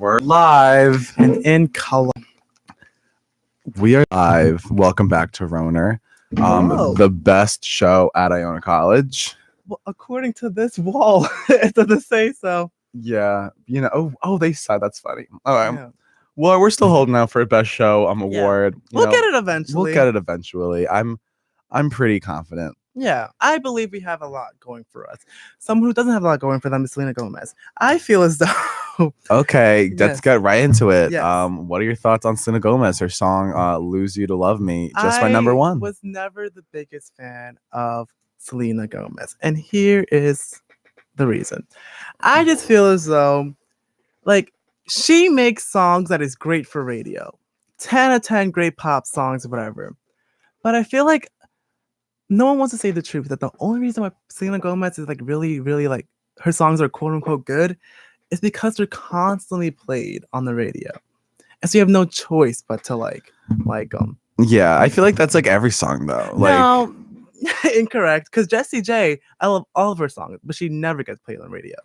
We're live. And in color. We are live. Welcome back to RHONR, Whoa. the best show at Iona College. Well, according to this wall, it doesn't say so. Yeah, you know. Oh, they said that's funny. All right. Yeah. Well, we're still holding out for a best show award. We'll get it eventually. We'll get it eventually. I'm pretty confident. Yeah, I believe we have a lot going for us. Someone who doesn't have a lot going for them is Selena Gomez. I feel as though. Okay, let's Yes. get right into it. Yes. What are your thoughts on Selena Gomez? Her song "Lose You to Love Me," just my number one. I was never the biggest fan of Selena Gomez, and here is the reason. I just feel as though, like, she makes songs that is great for radio, 10 out of 10 great pop songs, whatever. But I feel like no one wants to say the truth that the only reason why Selena Gomez is like really, really like her songs are quote unquote good is because they're constantly played on the radio. And so you have no choice but to like them. Yeah, I feel like that's like every song though. Like, No, incorrect. Because Jessie J, I love all of her songs, but she never gets played on radio.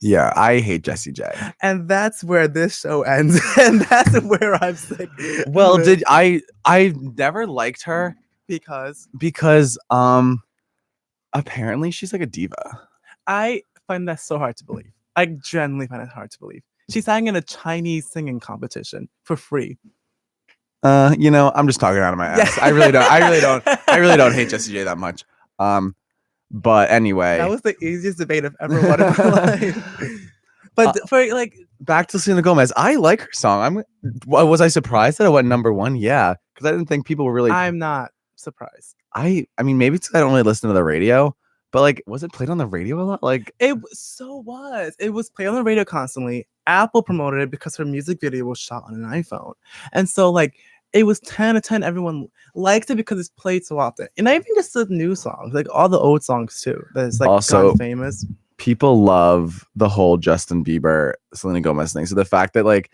yeah, I hate Jessie J. And that's where this show ends. And that's where I'm sick. Well, I never liked her because apparently she's like a diva. I find that so hard to believe. I genuinely find it hard to believe. She sang in a Chinese singing competition for free. I'm just talking out of my ass. Yeah. I really don't hate Jessie J that much. But anyway, That was the easiest debate I've ever won in my life. But for like back to Selena Gomez, I like her song. Was I surprised that it went number one? Yeah, because I didn't think people were really. I'm not surprised. I mean, maybe it's 'cause I don't really listen to the radio, but like, was it played on the radio a lot? Like, It was played on the radio constantly. Apple promoted it because her music video was shot on an iPhone. And so like it was 10 out of 10. Everyone liked it because it's played so often. And not even just the new songs, like all the old songs too. That's like Also, gone famous. people love the whole Justin Bieber, Selena Gomez thing. So the fact that like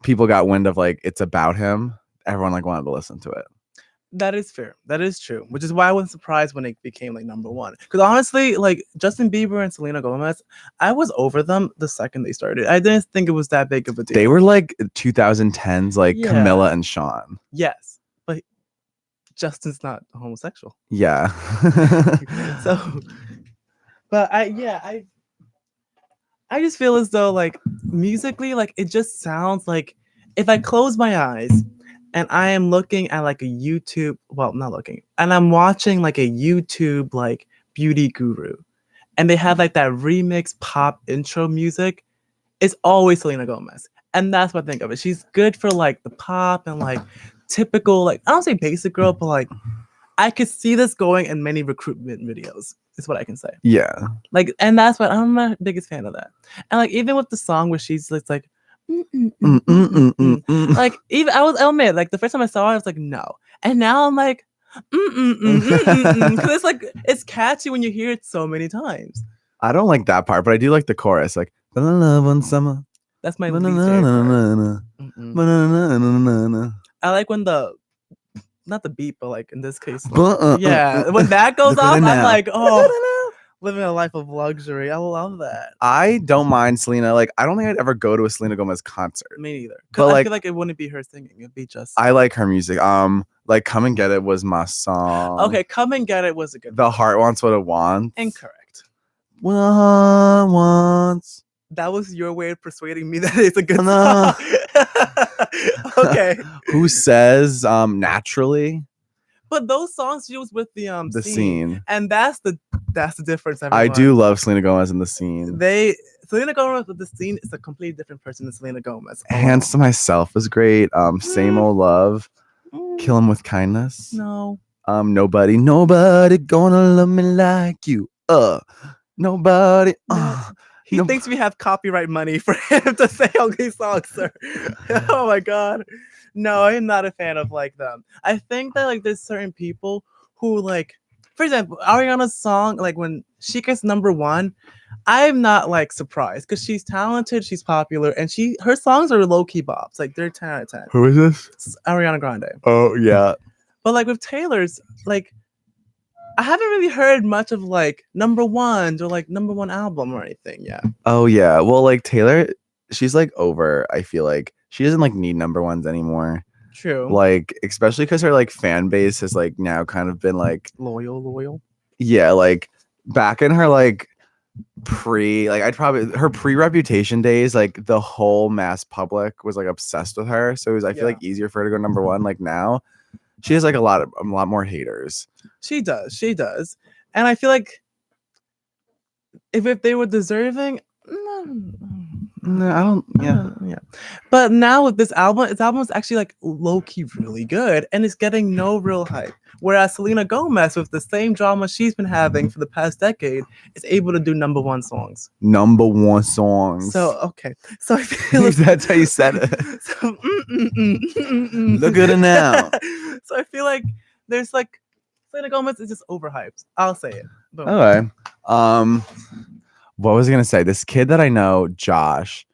people got wind of like it's about him, everyone like wanted to listen to it. That is fair. That is true. Which is why I wasn't surprised when it became like number one. Because honestly, like Justin Bieber and Selena Gomez, I was over them the second they started. I didn't think it was that big of a deal. They were like 2010s, like Yeah. Camilla and Sean. Yes, but Justin's not homosexual. Yeah. So, but I just feel as though like musically, like it just sounds like if I close my eyes and I am looking at like a YouTube, well, not looking, and I'm watching like a YouTube like beauty guru, and they have like that remix pop intro music, it's always Selena Gomez. And that's what I think of it. She's good for like the pop and like typical, like I don't say basic girl, but like I could see this going in many recruitment videos, is what I can say. Yeah. Like, and that's what I'm not the biggest fan of that. And like even with the song where she's like like even I'll admit, like the first time I saw it, I was like, no. And now I'm like, because it's like it's catchy when you hear it so many times. I don't like that part, but I do like the chorus, like love one summer. That's my least favorite part. I like when not the beat, but like in this case, like, yeah, when that goes off, I'm like, oh, living a life of luxury. I love that. I don't mind Selena. Like, I don't think I'd ever go to a Selena Gomez concert. Me neither. But, Because I like, feel like it wouldn't be her singing. It'd be just. I like her music. Like Come and Get It was my song. Okay, Come and Get It was a good The Heart Wants What It Wants. Incorrect. What wants. That was your way of persuading me that it's a good song. Okay. Who Says Naturally? But those songs she was with the Scene. And that's the difference. Everyone. I do love Selena Gomez in The Scene. Selena Gomez with The Scene is a completely different person than Selena Gomez. Hands to Myself was great. Same Old Love. Kill 'Em with Kindness. No. Nobody gonna love me like you. Nobody. He thinks we have copyright money for him to say all these songs, sir. Oh my god. No, I'm not a fan of like them. I think that like there's certain people who like, for example, Ariana's song, like when she gets number one, I'm not like surprised because she's talented, she's popular, and her songs are low-key bops. Like they're 10 out of 10. Who is this? It's Ariana Grande. Oh yeah. But like with Taylor's, like I haven't really heard much of like number ones or like number one album or anything yet. Oh yeah. Well, like Taylor, she's like over. I feel like she doesn't like need number ones anymore. True. Like, especially because her like fan base has like now kind of been like Loyal. yeah, like back in her like her pre-reputation days, like the whole mass public was like obsessed with her. So it was I feel like easier for her to go number one. Like now, she has like a lot more haters. She does, and I feel like if they were deserving. No, I don't. Yeah. But now with this album is actually like low key really good, and it's getting no real hype. Whereas Selena Gomez, with the same drama she's been having for the past decade, is able to do number one songs. Number one songs. So okay, so I feel that's how you said it. So, Look at it now. So I feel like there's like Selena Gomez is just overhyped. I'll say it. Boom. Okay. What was I gonna say? This kid that I know, Josh.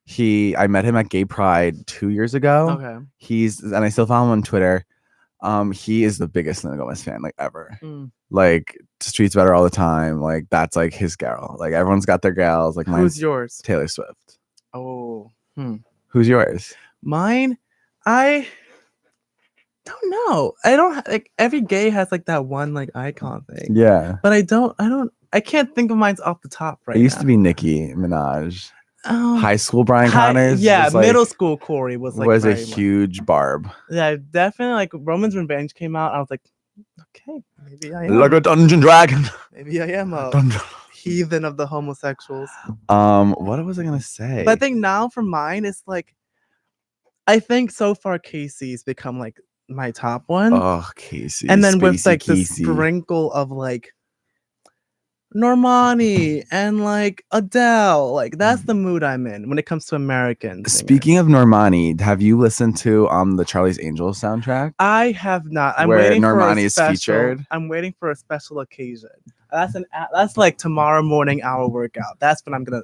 I met him at Gay Pride 2 years ago. Okay. And I still follow him on Twitter. He is the biggest Selena Gomez fan like ever. Like tweets about her all the time. Like that's like his girl. Like everyone's got their gals. Like who's yours? Taylor Swift. Oh. Who's yours? Mine, I don't know. I don't like every gay has like that one like icon thing. Yeah. But I can't think of mine off the top right now. It used to be Nicki Minaj. High school Brian Connors. Yeah, middle school Corey was a huge barb. Yeah, definitely. Like Roman's Revenge came out. I was like, okay, maybe I am. Like a dungeon dragon. Maybe I am a heathen of the homosexuals. What was I gonna say? But I think now for mine, it's like, I think so far Casey's become like my top one. Oh, Casey. And then with like the sprinkle of like Normani and like Adele, like that's the mood I'm in when it comes to American singers. Speaking of Normani, have you listened to the Charlie's Angels soundtrack? I have not. I'm where waiting Normani for is featured. I'm waiting for a special occasion. That's like tomorrow morning hour workout. That's when I'm gonna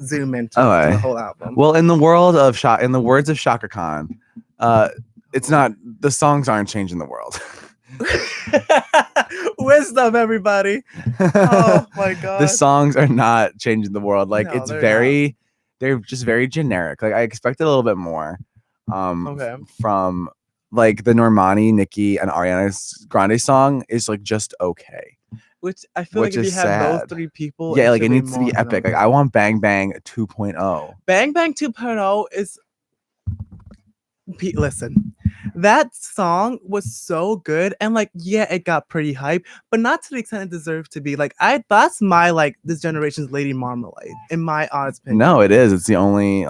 zoom into the whole album. Well, in the world of in the words of Shaka Khan, it's not the songs aren't changing the world. Wisdom, everybody. Oh my god. The songs are not changing the world. Like they're just very generic. Like I expected a little bit more from like the Normani, Nicki, and Ariana Grande song is like just okay. Which I feel like if you have those three people, yeah, like it needs to be epic. Like I want Bang Bang 2.0. Bang Bang 2.0 is listen. That song was so good, and like, yeah, it got pretty hype, but not to the extent it deserved to be. Like, that's my like this generation's Lady Marmalade, in my honest opinion. No, it is. It's the only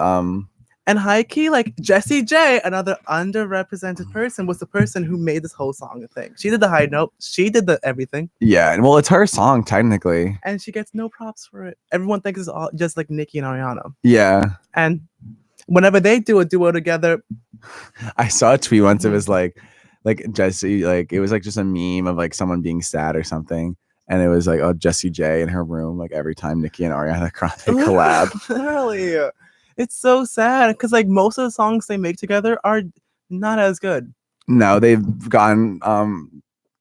And high key, like Jessie J, another underrepresented person, was the person who made this whole song a thing. She did the high note, she did the everything. Yeah, well, it's her song technically, and she gets no props for it. Everyone thinks it's all just like Nicki and Ariana. Yeah, and whenever they do a duo together. I saw a tweet once. It was like Jessie, like it was like just a meme of like someone being sad or something, and it was like Jessie J in her room like every time Nicki and Ariana Grande collab. Literally, it's so sad because like most of the songs they make together are not as good. No, they've gone.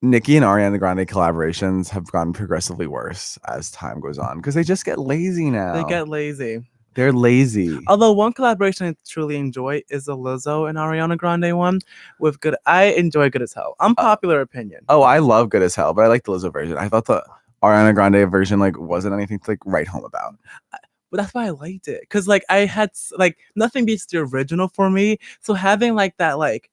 Nicki and Ariana Grande collaborations have gotten progressively worse as time goes on because they just get lazy now. They get lazy. They're lazy. Although one collaboration I truly enjoy is the Lizzo and Ariana Grande one with Good. I enjoy Good as Hell. Unpopular opinion. Oh, I love Good as Hell, but I like the Lizzo version. I thought the Ariana Grande version like wasn't anything to like write home about. But that's why I liked it, because like I had like nothing beats the original for me. So having like that, like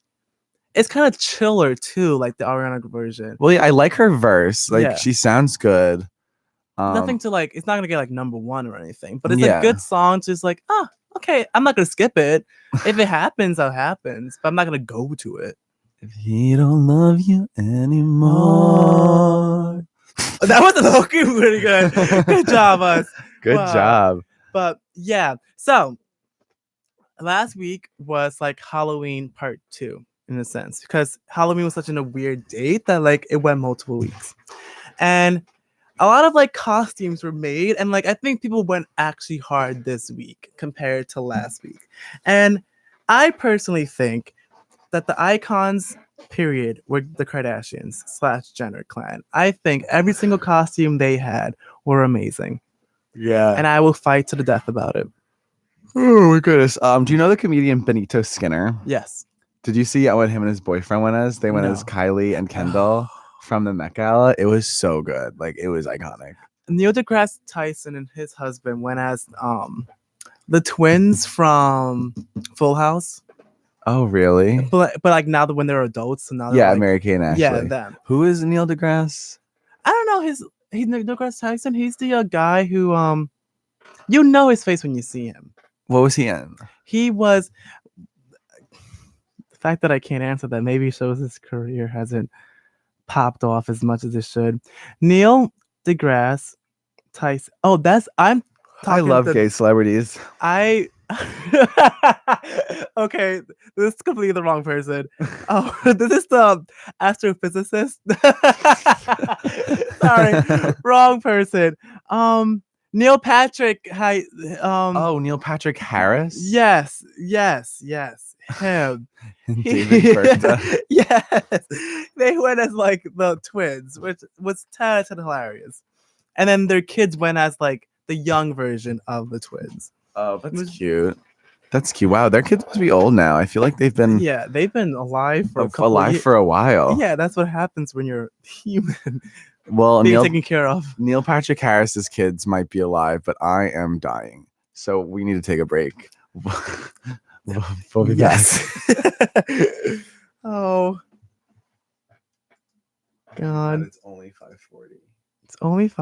it's kind of chiller too, like the Ariana version. Well, yeah, I like her verse. Like she sounds good. Nothing to like, it's not gonna get like number one or anything, but it's a good song. Just like, okay, I'm not gonna skip it. If it happens, it happens, but I'm not gonna go to it. If he don't love you anymore. That was looking pretty good. Good job, us. Good job. But yeah, so last week was like Halloween part 2 in a sense, because Halloween was such a weird date that like it went multiple weeks, and a lot of like costumes were made, and like I think people went actually hard this week compared to last week. And I personally think that the icons period were the Kardashians / Jenner clan. I think every single costume they had were amazing. Yeah. And I will fight to the death about it. Oh my goodness. Do you know the comedian Benito Skinner? Yes. Did you see what him and his boyfriend went as? They went as Kylie and Kendall from the Met Gala. It was so good. Like, it was iconic. Neil deGrasse Tyson and his husband went as the twins from Full House. Oh, really? But like now that when they're adults, so now yeah, like, Mary-Kate and Ashley. Yeah, them. Who is Neil deGrasse? I don't know. He's Neil deGrasse Tyson. He's the guy who you know his face when you see him. What was he in? He was. The fact that I can't answer that maybe shows his career hasn't popped off as much as it should. Neil deGrasse Tyson. Oh, I love gay celebrities. Okay, this is completely the wrong person. Oh, this is the astrophysicist. Sorry, wrong person. Neil Patrick. Neil Patrick Harris. Yes, him. David Berta. Yes, they went as like the twins, which was talented and hilarious. And then their kids went as like the young version of the twins. Oh, that's cute. That's cute. Wow, their kids must be old now. I feel like they've been alive for for a while. Yeah, that's what happens when you're human. Well, being taken care of. Neil Patrick Harris's kids might be alive, but I am dying. So we need to take a break. We'll be back. Oh God. It's only 5:40. It's only 5:40.